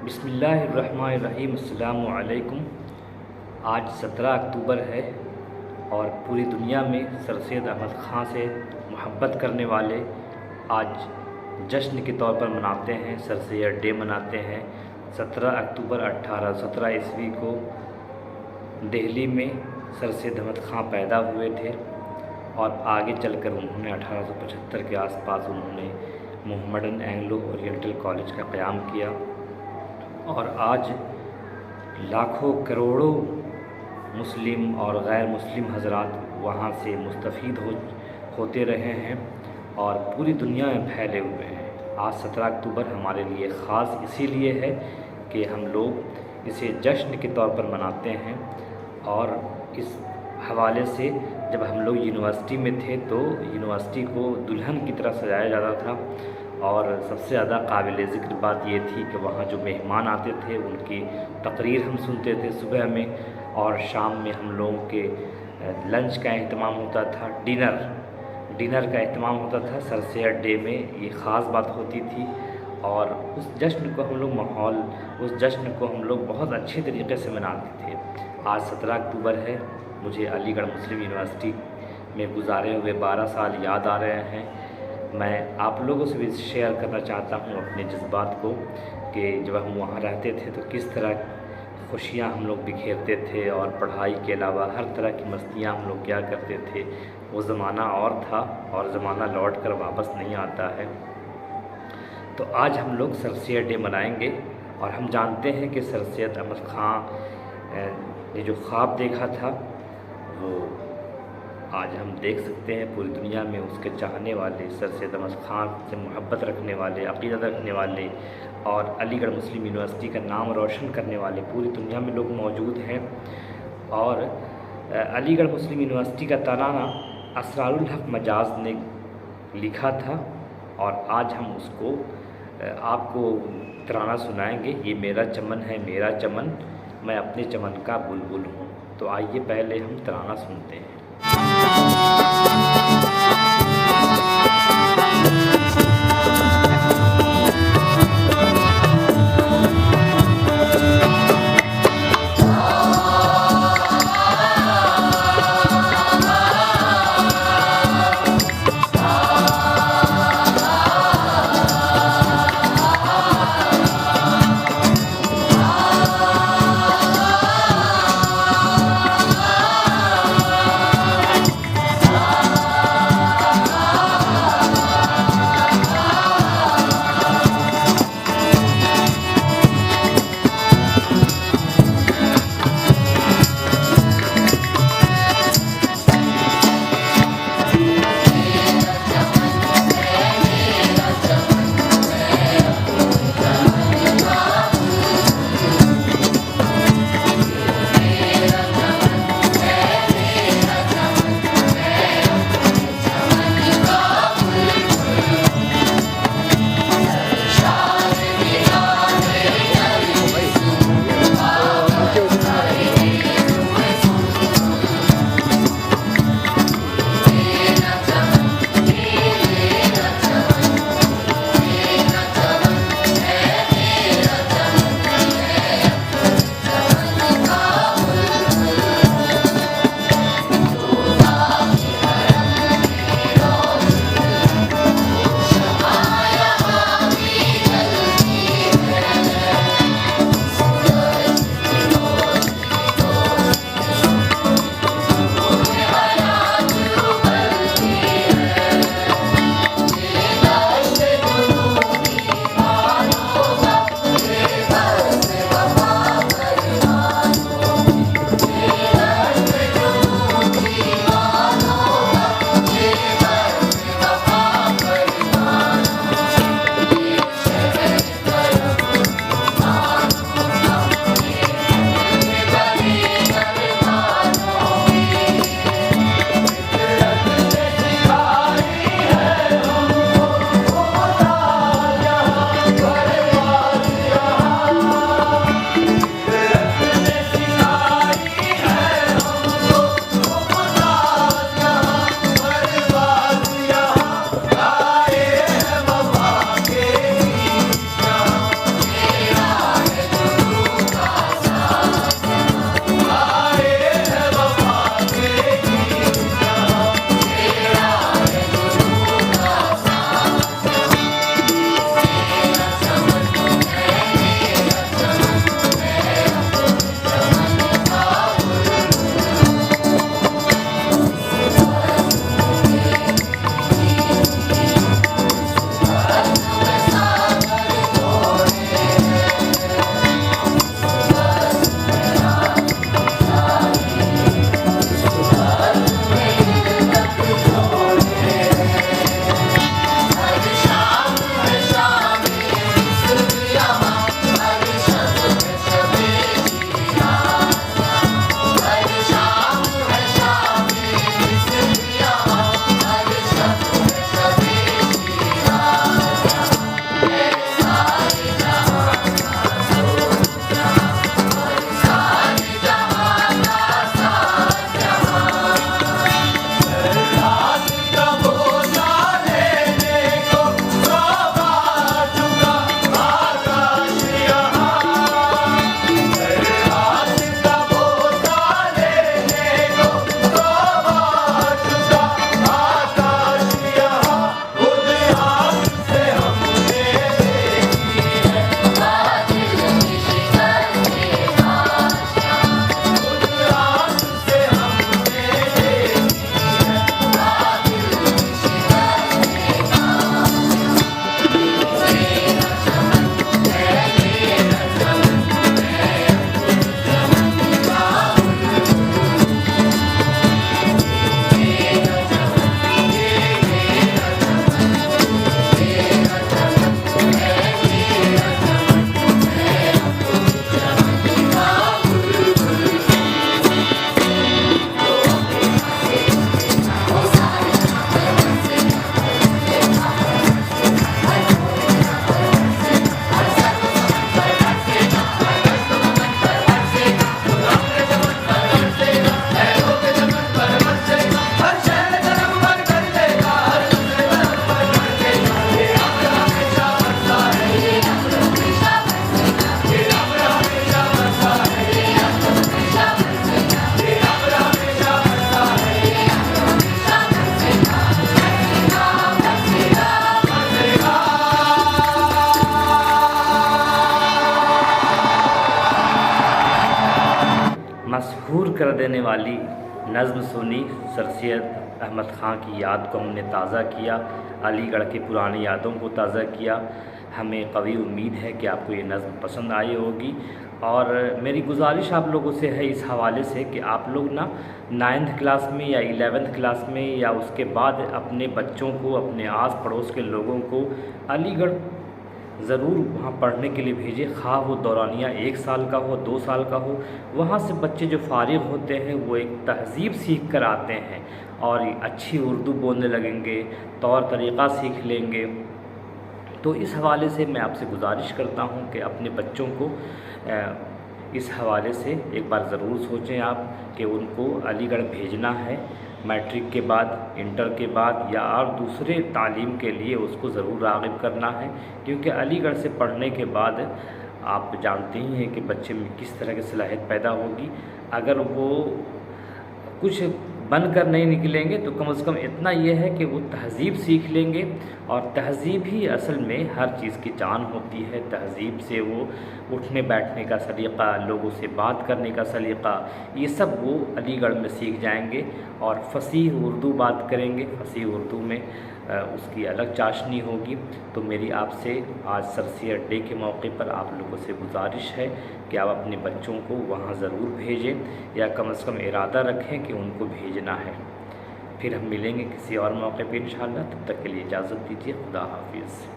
बिस्मिल्लाहिर्रहमानिर्रहीम। अस्सलामु अलैकुम। आज 17 अक्टूबर है और पूरी दुनिया में सर सैयद अहमद ख़ान से मोहब्बत करने वाले आज जश्न के तौर पर मनाते हैं, सर सैयद डे मनाते हैं। 17 अक्टूबर 1817 ईस्वी को दिल्ली में सर सैयद अहमद ख़ान पैदा हुए थे और आगे चलकर उन्होंने 1875 के आसपास उन्होंने मोहम्मडन एंग्लो ओरिएंटल कॉलेज का क़याम किया और आज लाखों करोड़ों मुस्लिम और गैर मुस्लिम हज़रात वहाँ से मुस्तफ़ीद होते रहे हैं और पूरी दुनिया में फैले हुए हैं। आज 17 अक्टूबर हमारे लिए ख़ास इसीलिए है कि हम लोग इसे जश्न के तौर पर मनाते हैं और इस हवाले से जब हम लोग यूनिवर्सिटी में थे तो यूनिवर्सिटी को दुल्हन की तरह सजाया जाता था और सबसे ज़्यादा काबिल ज़िक्र बात ये थी कि वहाँ जो मेहमान आते थे उनकी तकरीर हम सुनते थे सुबह में, और शाम में हम लोगों के लंच का अहतमाम होता था, डिनर का अहतमाम होता था। सर सैयद डे में ये ख़ास बात होती थी और उस जश्न को हम लोग बहुत अच्छे तरीके से मनाते थे। आज 17 अक्टूबर है। मुझे अलीगढ़ मुस्लिम यूनिवर्सिटी में गुजारे हुए 12 साल याद आ रहे हैं। मैं आप लोगों से भी शेयर करना चाहता हूँ अपने जज्बात को कि जब हम वहाँ रहते थे तो किस तरह खुशियाँ हम लोग बिखेरते थे और पढ़ाई के अलावा हर तरह की मस्तियाँ हम लोग क्या करते थे। वो ज़माना और था और ज़माना लौट कर वापस नहीं आता है। तो आज हम लोग सर सैयद डे मनाएंगे और हम जानते हैं कि सर सैयद अहमद ख़ान ने जो ख्वाब देखा था वो आज हम देख सकते हैं। पूरी दुनिया में उसके चाहने वाले, सर सैयद अहमद ख़ान से मोहब्बत रखने वाले, अक़ीदत रखने वाले और अलीगढ़ मुस्लिम यूनिवर्सिटी का नाम रोशन करने वाले पूरी दुनिया में लोग मौजूद हैं। और अलीगढ़ मुस्लिम यूनिवर्सिटी का तराना असरारुल हक़ मजाज़ ने लिखा था और आज हम उसको आपको तराना सुनाएंगे। ये मेरा चमन है मेरा चमन, मैं अपने चमन का बुलबुल हूँ। तो आइए पहले हम तराना सुनते हैं। मशहूर कर देने वाली नज़्म सुनी। सर सैयद अहमद ख़ां की याद को हमने ताज़ा किया, अलीगढ़ की पुरानी यादों को ताज़ा किया। हमें कवी उम्मीद है कि आपको ये नज़्म पसंद आई होगी। और मेरी गुजारिश आप लोगों से है इस हवाले से कि आप लोग ना 9th क्लास में या 11th क्लास में या उसके बाद अपने बच्चों को, अपने आस पड़ोस के लोगों को अलीगढ़ ज़रूर वहाँ पढ़ने के लिए भेजें। खा वो दौरानिया 1 साल का हो, 2 साल का हो। वहाँ से बच्चे जो फ़ारिग होते हैं वो एक तहज़ीब सीख कर आते हैं और अच्छी उर्दू बोलने लगेंगे, तौर तरीक़ा सीख लेंगे। तो इस हवाले से मैं आपसे गुजारिश करता हूँ कि अपने बच्चों को इस हवाले से एक बार ज़रूर सोचें आप कि उनको अलीगढ़ भेजना है। मैट्रिक के बाद, इंटर के बाद या और दूसरे तालीम के लिए उसको ज़रूर राग़िब करना है, क्योंकि अलीगढ़ से पढ़ने के बाद आप जानते ही हैं कि बच्चे में किस तरह की सलाहियत पैदा होगी। अगर वो कुछ बनकर नहीं निकलेंगे तो कम से कम इतना ये है कि वो तहज़ीब सीख लेंगे, और तहज़ीब ही असल में हर चीज़ की जान होती है। तहज़ीब से वो उठने बैठने का सलीक़ा, लोगों से बात करने का सलीक़ा, ये सब वो अलीगढ़ में सीख जाएंगे और फ़सीह उर्दू बात करेंगे। फ़सीह उर्दू में उसकी अलग चाशनी होगी। तो मेरी आपसे आज सर सैयद डे के मौके पर आप लोगों से गुजारिश है कि आप अपने बच्चों को वहाँ ज़रूर भेजें, या कम से कम इरादा रखें कि उनको भेजना है। फिर हम मिलेंगे किसी और मौके पे इंशाअल्लाह। तब तक के लिए इजाज़त दीजिए। खुदा हाफिज़।